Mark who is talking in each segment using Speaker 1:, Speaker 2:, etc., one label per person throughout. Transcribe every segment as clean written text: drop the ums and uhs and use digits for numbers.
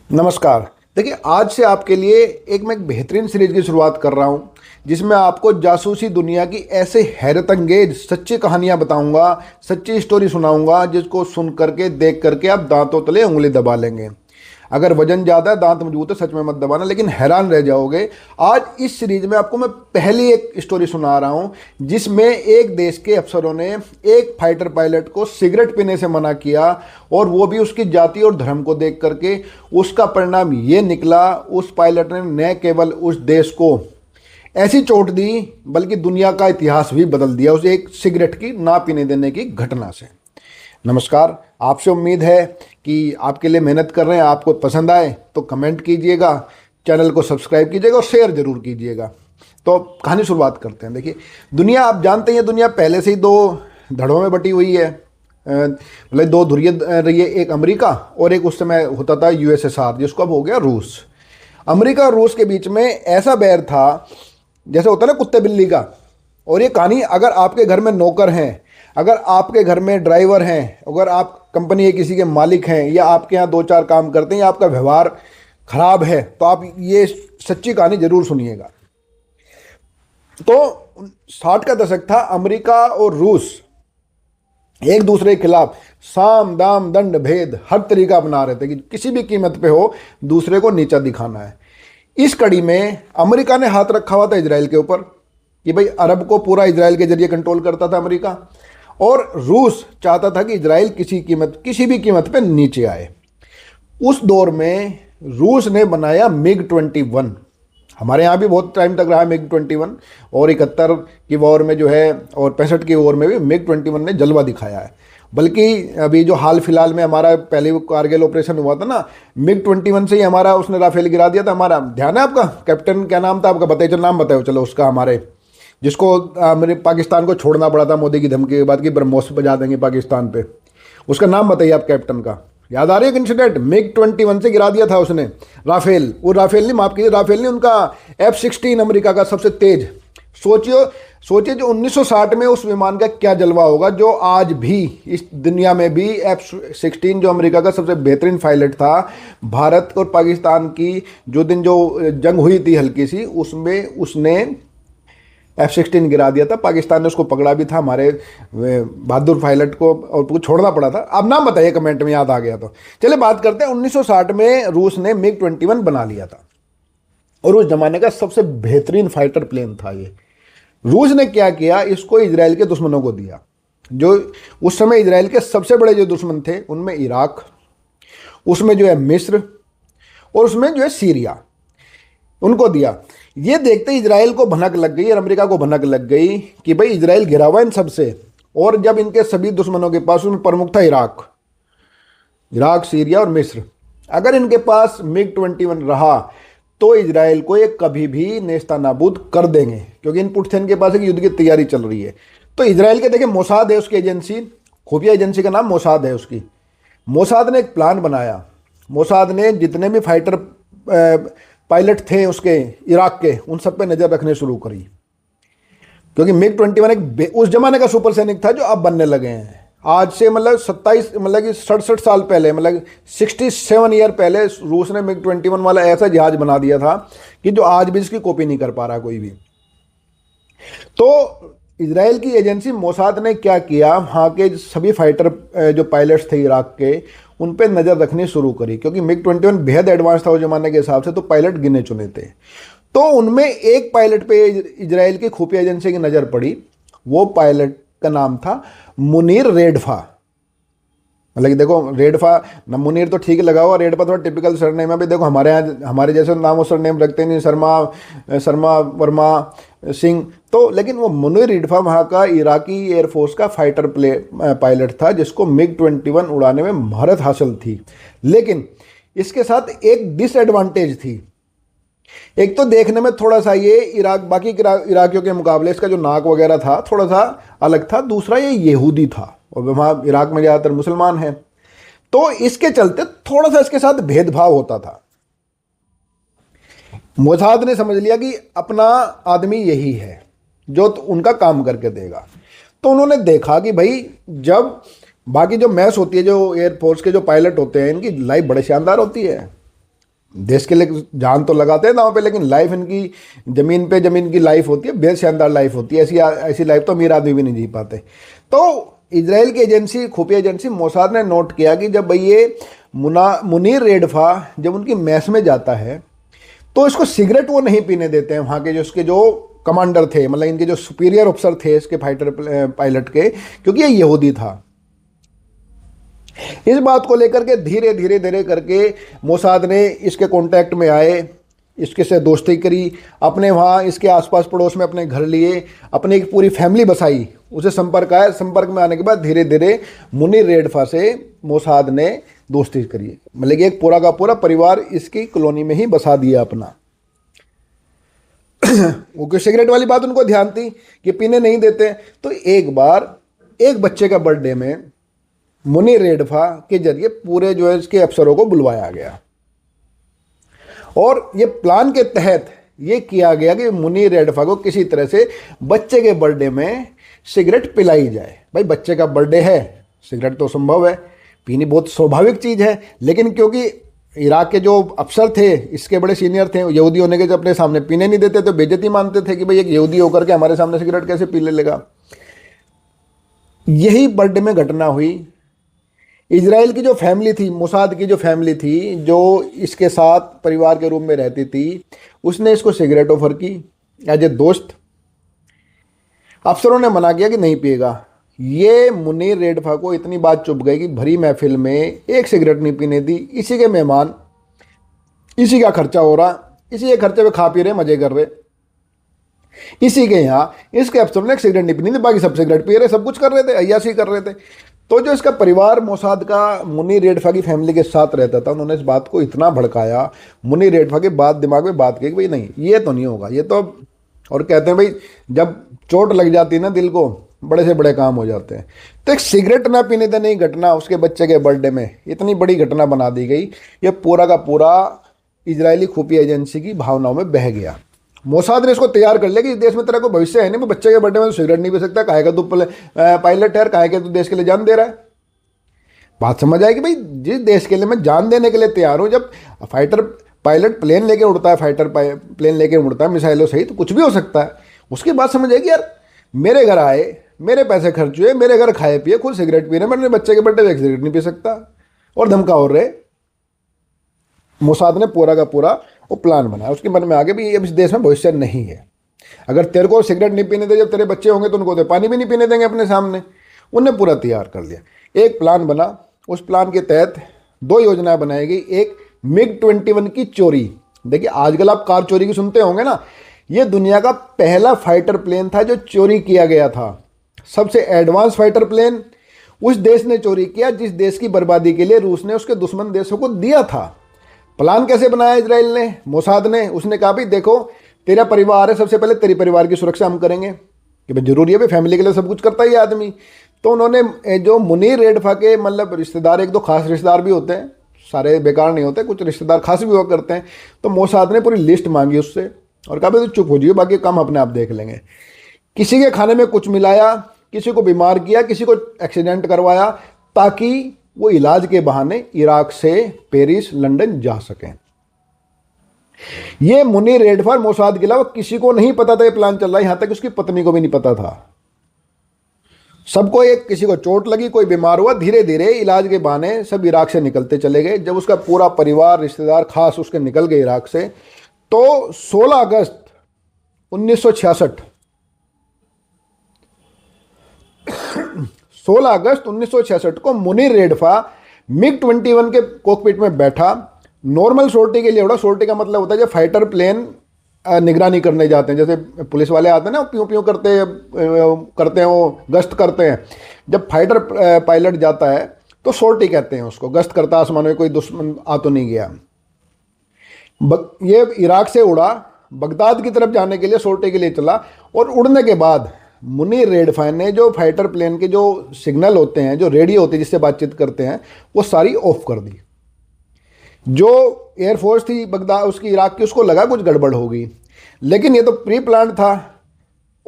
Speaker 1: नमस्कार। देखिए, आज से आपके लिए मैं एक बेहतरीन सीरीज की शुरुआत कर रहा हूं, जिसमें आपको जासूसी दुनिया की ऐसे हैरत अंगेज सच्ची कहानियां बताऊंगा, सच्ची स्टोरी सुनाऊंगा, जिसको सुन करके देख करके आप दांतों तले उंगली दबा लेंगे। अगर वजन ज़्यादा है, दांत मजबूत है, सच में मत दबाना, लेकिन हैरान रह जाओगे। आज इस सीरीज में आपको मैं पहली एक स्टोरी सुना रहा हूं, जिसमें एक देश के अफसरों ने एक फाइटर पायलट को सिगरेट पीने से मना किया, और वो भी उसकी जाति और धर्म को देख करके। उसका परिणाम ये निकला, उस पायलट ने न केवल उस देश को ऐसी चोट दी, बल्कि दुनिया का इतिहास भी बदल दिया उसे एक सिगरेट की ना पीने देने की घटना से। नमस्कार। आपसे उम्मीद है कि आपके लिए मेहनत कर रहे हैं, आपको पसंद आए तो कमेंट कीजिएगा, चैनल को सब्सक्राइब कीजिएगा और शेयर जरूर कीजिएगा। तो कहानी शुरुआत करते हैं। देखिए, दुनिया आप जानते हैं, दुनिया पहले से ही दो धड़ों में बटी हुई है। मतलब दो धुरियाँ रही है, एक अमेरिका और एक उस समय होता था यूएसएसआर, जिसको अब हो गया रूस। अमेरिका और रूस के बीच में ऐसा बैर था जैसे होता है ना कुत्ते बिल्ली का। और ये कहानी, अगर आपके घर में नौकर हैं, अगर आपके घर में ड्राइवर हैं, अगर आप कंपनी के किसी के मालिक हैं, या आपके यहाँ दो चार काम करते हैं, या आपका व्यवहार खराब है, तो आप ये सच्ची कहानी जरूर सुनिएगा। तो 60 का दशक था। अमेरिका और रूस एक दूसरे के खिलाफ साम दाम दंड भेद हर तरीका अपना रहे थे कि किसी भी कीमत पे हो दूसरे को नीचा दिखाना है। इस कड़ी में अमेरिका ने हाथ रखा हुआ था इजराइल के ऊपर कि भाई अरब को पूरा इजराइल के जरिए कंट्रोल करता था अमेरिका, और रूस चाहता था कि इजराइल किसी भी कीमत पे नीचे आए। उस दौर में रूस ने बनाया MiG-21। हमारे यहाँ भी बहुत टाइम तक रहा MiG-21, और 71 की वॉर में जो है और 65 की वॉर में भी MiG-21 ने जलवा दिखाया है। बल्कि अभी जो हाल फिलहाल में हमारा पहले कारगिल ऑपरेशन हुआ था ना, MiG-21 से ही हमारा उसने राफेल गिरा दिया था। हमारा ध्यान है आपका? कैप्टन क्या नाम था आपका? बताइए, चलो नाम बताओ चलो उसका, हमारे जिसको मेरे पाकिस्तान को छोड़ना पड़ा था मोदी की धमकी के बाद कि ब्रह्मोस बजा देंगे पाकिस्तान पे। उसका नाम बताइए आप कैप्टन का। याद आ रही है इंसिडेंट? MiG-21 से गिरा दिया था उसने राफेल। वो राफेल नहीं, माफ कीजिए, राफेल नहीं, उनका F-16 अमेरिका का सबसे तेज। सोचिए जो 1960 में उस विमान का क्या जलवा होगा, जो आज भी इस दुनिया में भी F-16 जो अमेरिका का सबसे बेहतरीन पायलट था। भारत और पाकिस्तान की जो जंग हुई थी हल्की सी, उसमें उसने F-16 गिरा दिया था। पाकिस्तान ने उसको पकड़ा भी था, हमारे बहादुर पायलट को, और उसको छोड़ना पड़ा था। अब नाम बताइए कमेंट में, याद आ गया तो। चलिए बात करते हैं। 1960 में रूस ने MiG-21 बना लिया था, और उस जमाने का सबसे बेहतरीन फाइटर प्लेन था ये। रूस ने क्या किया, इसको इजराइल के दुश्मनों को दिया। जो उस समय इजराइल के सबसे बड़े जो दुश्मन थे, उनमें इराक, उसमें जो है मिस्र, और उसमें जो है सीरिया, उनको दिया। ये देखते इजराइल को भनक लग गई और अमेरिका को भनक लग गई कि भाई इजराइल घिरा हुआ इन सबसे, और जब इनके सभी दुश्मनों के पास, उनमें प्रमुख था इराक, सीरिया और मिस्र। अगर इनके पास MiG-21 रहा तो इजराइल को ये कभी भी नेस्तनाबूद कर देंगे, क्योंकि इनपुट थे इनके पास कि युद्ध की तैयारी चल रही है। तो इजराइल के देखिए, मोसाद है उसकी एजेंसी, खुफिया एजेंसी का नाम मोसाद है उसकी। मोसाद ने एक प्लान बनाया। मोसाद ने जितने भी फाइटर पायलट थे उसके इराक के, उन सब पे नज़र रखने शुरू करी, क्योंकि MiG-21 एक उस जमाने का सुपर सैनिक था जो अब बनने लगे हैं। आज से मतलब 67 साल पहले, मतलब 67 ईयर पहले रूस ने MiG-21 वाला ऐसा जहाज बना दिया था कि जो आज भी इसकी कॉपी नहीं कर पा रहा कोई भी। तो इजराइल की एजेंसी मोसाद ने क्या किया, वहाँ के सभी फाइटर जो पायलट्स थे इराक के, उन पे नज़र रखनी शुरू करी, क्योंकि MiG-21 बेहद एडवांस था उस जमाने के हिसाब से। तो पायलट गिने चुने थे। तो उनमें एक पायलट पे इजराइल की खुफिया एजेंसी की नज़र पड़ी। वो पायलट का नाम था मुनीर रेडफा। मतलब कि देखो, रेडफा ना, मुनीर तो ठीक लगा हुआ, रेडफा थोड़ा टिपिकल सरनेम है। अभी देखो हमारे यहाँ हमारे जैसे नाम और सरनेम रखते नहीं, शर्मा वर्मा सिंह। तो लेकिन वो मुनीर रेडफा वहाँ का इराकी एयरफोर्स का फाइटर पायलट था, जिसको MiG-21 उड़ाने में महारत हासिल थी। लेकिन इसके साथ एक डिसएडवांटेज थी। एक तो देखने में थोड़ा सा ये बाकी इराकियों के मुकाबले इसका जो नाक वगैरह था थोड़ा सा अलग था। दूसरा, ये यहूदी था, और वहाँ इराक में ज़्यादातर मुसलमान हैं, तो इसके चलते थोड़ा सा इसके साथ भेदभाव होता था। मोसाद ने समझ लिया कि अपना आदमी यही है जो उनका काम करके देगा। तो उन्होंने देखा कि भाई, जब बाकी जो मैच होती है, जो एयरफोर्स के जो पायलट होते हैं, इनकी लाइफ बड़े शानदार होती है, देश के लिए जान तो लगाते हैं दांव पे, लेकिन लाइफ इनकी जमीन की लाइफ होती है, बेहद शानदार लाइफ होती है। ऐसी ऐसी लाइफ तो अमीर आदमी भी नहीं जी पाते। तो इजराइल की एजेंसी, खुफिया एजेंसी मोसाद ने नोट किया कि जब भाई ये मुनीर रेडफा जब उनकी मैस में जाता है तो इसको सिगरेट वो नहीं पीने देते हैं, वहाँ के जो उसके जो कमांडर थे, मतलब इनके जो सुपीरियर ऑफिसर थे इसके फाइटर पायलट के, क्योंकि ये यहूदी था। इस बात को लेकर के धीरे धीरे धीरे करके मोसाद ने इसके कांटेक्ट में आए, इसके से दोस्ती करी, अपने वहाँ इसके आसपास पड़ोस में अपने घर लिए, अपनी एक पूरी फैमिली बसाई, उसे संपर्क आया। संपर्क में आने के बाद धीरे धीरे मुनीर रेडफा से मोसाद ने दोस्ती करी, मतलब कि एक पूरा का पूरा परिवार इसकी कॉलोनी में ही बसा दिया अपना। वो सिगरेट वाली बात उनको ध्यान थी कि पीने नहीं देते। तो एक बार एक बच्चे का बर्थडे में मुनीर रेडफा के जरिए पूरे जो है इसके अफसरों को बुलवाया गया, और ये प्लान के तहत ये किया गया कि मुनीर रेडफा को किसी तरह से बच्चे के बर्थडे में सिगरेट पिलाई जाए। भाई बच्चे का बर्थडे है, सिगरेट तो संभव है, पीनी बहुत स्वाभाविक चीज़ है, लेकिन क्योंकि इराक के जो अफसर थे इसके बड़े सीनियर थे, यहूदी होने के जो अपने सामने पीने नहीं देते, तो बेइज्जती मानते थे कि भाई एक यहूदी होकर के हमारे सामने सिगरेट कैसे पी लेगा। यही बर्थडे में घटना हुई। इजराइल की जो फैमिली थी, मोसाद की जो फैमिली थी, जो इसके साथ परिवार के रूप में रहती थी, उसने इसको सिगरेट ऑफर की एज ए दोस्त। अफसरों ने मना किया कि नहीं पिएगा। ये मुनीर रेडफा को इतनी बात चुभ गई कि भरी महफिल में एक सिगरेट नहीं पीने दी। इसी के मेहमान, इसी का खर्चा हो रहा, इसी के खर्चे पे खा पी रहे, मजे कर रहे, इसी के यहाँ इसके अफसरों ने एक सिगरेट नहीं पीनी थी, बाकी सब सिगरेट पी रहे, सब कुछ कर रहे थे, अय्याशी कर रहे थे। तो जो इसका परिवार मोसाद का मुनीर रेडफा की फैमिली के साथ रहता था, उन्होंने इस बात को इतना भड़काया, मुनीर रेडफा के बात दिमाग में बात की कि भाई नहीं, ये तो नहीं होगा, ये तो। और कहते हैं भाई जब चोट लग जाती है ना दिल को, बड़े से बड़े काम हो जाते हैं। तो एक सिगरेट ना पीने देने की घटना उसके बच्चे के बर्थडे में इतनी बड़ी घटना बना दी गई, ये पूरा का पूरा इजरायली खुफिया एजेंसी की भावनाओं में बह गया। मोसाद ने इसको तैयार कर लिया कि इस देश में तेरा कोई भविष्य है नहीं, मैं बच्चे के बर्थडे में तो सिगरेट नहीं पी सकता, काहे का तू पायलट है, काहे के तू देश के लिए जान दे रहा है। बात समझ आएगी भाई, जिस देश के लिए मैं जान देने के लिए तैयार हूँ, जब फाइटर पायलट प्लेन लेके उड़ता है, फाइटर प्लेन लेके उड़ता है मिसाइलों से ही, तो कुछ भी हो सकता है। उसकी बात समझ आएगी यार, मेरे घर आए, मेरे पैसे खर्च हुए, मेरे घर खाए पिए, खुद सिगरेट पी रहे, मैं अपने बच्चे के बर्थडे में सिगरेट नहीं पी सकता, और धमका हो रहे। मोसाद ने पूरा का पूरा वो प्लान बनाया, उसके मन में आगे भी अब इस देश में भविष्य नहीं है, अगर तेरे को सिगरेट नहीं पीने दे, जब तेरे बच्चे होंगे तो उनको तो पानी भी नहीं पीने देंगे अपने सामने। उन्हें पूरा तैयार कर लिया, एक प्लान बना। उस प्लान के तहत दो योजनाएं बनाई गई। एक MiG-21 की चोरी। देखिए आजकल आप कार चोरी की सुनते होंगे ना, ये दुनिया का पहला फाइटर प्लेन था जो चोरी किया गया था। सबसे एडवांस फाइटर प्लेन उस देश ने चोरी किया जिस देश की बर्बादी के लिए रूस ने उसके दुश्मन देशों को दिया था। प्लान कैसे बनाया इजराइल ने, मोसाद ने? उसने कहा भाई देखो तेरा परिवार है, सबसे पहले तेरे परिवार की सुरक्षा हम करेंगे, कि भाई जरूरी है, भाई फैमिली के लिए सब कुछ करता ही आदमी। तो उन्होंने जो मुनीर रेडफा के मतलब रिश्तेदार, एक दो खास रिश्तेदार भी होते हैं, सारे बेकार नहीं होते, कुछ रिश्तेदार खास भी हुआ करते हैं। तो मोसाद ने पूरी लिस्ट मांगी उससे और कहा भाई तो चुप हो जाइए, बाकी काम अपने आप देख लेंगे। किसी के खाने में कुछ मिलाया, किसी को बीमार किया, किसी को एक्सीडेंट करवाया, ताकि वो इलाज के बहाने इराक से पेरिस लंदन जा सकें। ये मुनीर रेडफा मोसाद के अलावा किसी को नहीं पता था ये प्लान चल रहा है, यहां तक उसकी पत्नी को भी नहीं पता था। सबको एक, किसी को चोट लगी, कोई बीमार हुआ, धीरे धीरे इलाज के बहाने सब इराक से निकलते चले गए। जब उसका पूरा परिवार, रिश्तेदार खास उसके निकल गए इराक से, तो 16 अगस्त 1966 16 अगस्त 1966 को मुनीर रेडफा MiG-21 के कॉकपिट में बैठा। नॉर्मल सोर्टी के लिए उड़ा। सोर्टी का मतलब होता है जब फाइटर प्लेन निगरानी करने जाते हैं, जैसे पुलिस वाले आते हैं ना, प्यूं प्यूं करते हैं, वो गश्त करते हैं। जब फाइटर पायलट जाता है तो सोर्टी कहते हैं उसको, गश्त करता आसमान में, कोई दुश्मन आ तो नहीं गया। ये इराक से उड़ा, बगदाद की तरफ जाने के लिए सोर्टी के लिए चला, और उड़ने के बाद मुनीर रेडफा ने जो फाइटर प्लेन के जो सिग्नल होते हैं, जो रेडियो होते हैं जिससे बातचीत करते हैं, वो सारी ऑफ कर दी। जो एयरफोर्स थी बगदाद उसकी इराक की, उसको लगा कुछ गड़बड़ होगी, लेकिन ये तो प्री प्लान था।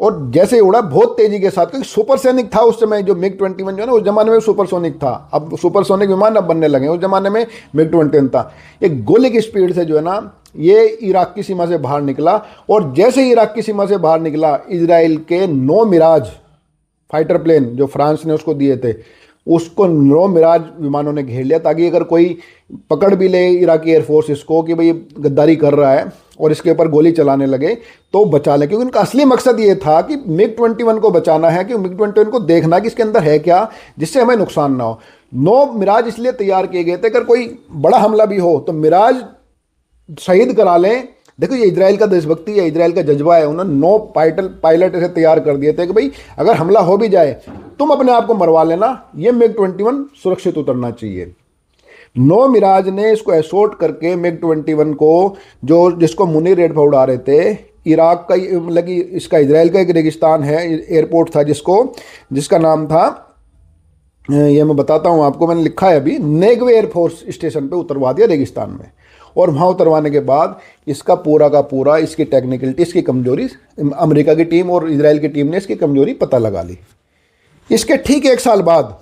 Speaker 1: और जैसे ही उड़ा बहुत तेजी के साथ, क्योंकि सुपरसोनिक था उस समय जो मिग 21 जो है ना, उस जमाने में सुपरसोनिक था। अब सुपरसोनिक विमान अब बनने लगे, उस जमाने में मिग 21 था। एक गोले की स्पीड से जो है ना ये इराक की सीमा से बाहर निकला, और जैसे ही इराक की सीमा से बाहर निकला, इजराइल के 9 मिराज फाइटर प्लेन जो फ्रांस ने उसको दिए थे, उसको 9 मिराज विमानों ने घेर लिया, ताकि अगर कोई पकड़ भी ले इराकी एयरफोर्स इसको कि भाई गद्दारी कर रहा है और इसके ऊपर गोली चलाने लगे तो बचा ले। क्योंकि उनका असली मकसद ये था कि मिग 21 को बचाना है, कि मिग 21 को देखना कि इसके अंदर है क्या जिससे हमें नुकसान ना हो। 9 मिराज इसलिए तैयार किए गए थे, अगर कोई बड़ा हमला भी हो तो मिराज शहीद करा लें। देखो ये इजराइल का देशभक्ति है, इजराइल का जज्बा है। उन्होंने 9 पायलट ऐसे तैयार कर दिए थे कि भाई अगर हमला हो भी जाए तुम अपने आप को मरवा लेना, ये मिग 21 सुरक्षित उतरना चाहिए। 9 मिराज ने इसको एसोर्ट करके मिग 21 को, जो जिसको मुनीर रेड पर उड़ा रहे थे, इराक का मतलब कि इसका इजराइल का एक रेगिस्तान है, एयरपोर्ट था जिसका नाम था, ये मैं बताता हूँ आपको, मैंने लिखा है अभी, नेगवे एयरफोर्स स्टेशन पे उतरवा दिया रेगिस्तान में। और वहाँ उतरवाने के बाद इसका पूरा का पूरा, इसकी टेक्निकलिटी, इसकी कमजोरी, अमेरिका की टीम और इजराइल की टीम ने इसकी कमजोरी पता लगा ली। इसके ठीक 1 साल बाद,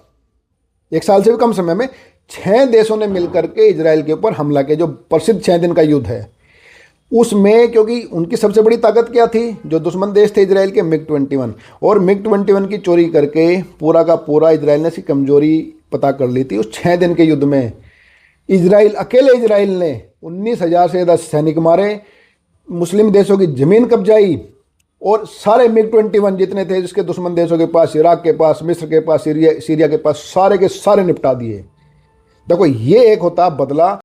Speaker 1: 1 साल से भी कम समय में 6 देशों ने मिलकर के इजराइल के ऊपर हमला किया, जो प्रसिद्ध 6 दिन का युद्ध है। उसमें क्योंकि उनकी सबसे बड़ी ताकत क्या थी, जो दुश्मन देश थे इजराइल के, मिग 21, और मिग 21 की चोरी करके पूरा का पूरा इजराइल ने इसकी कमजोरी पता कर ली थी। उस 6 दिन के युद्ध में अकेले इजराइल ने 19,000 से ज़्यादा सैनिक मारे, मुस्लिम देशों की ज़मीन कब्जाई, और सारे मिग 21 जितने थे जिसके दुश्मन देशों के पास, इराक के पास, मिस्र के पास, सीरिया के पास, सारे के सारे निपटा दिए। देखो ये एक होता बदला।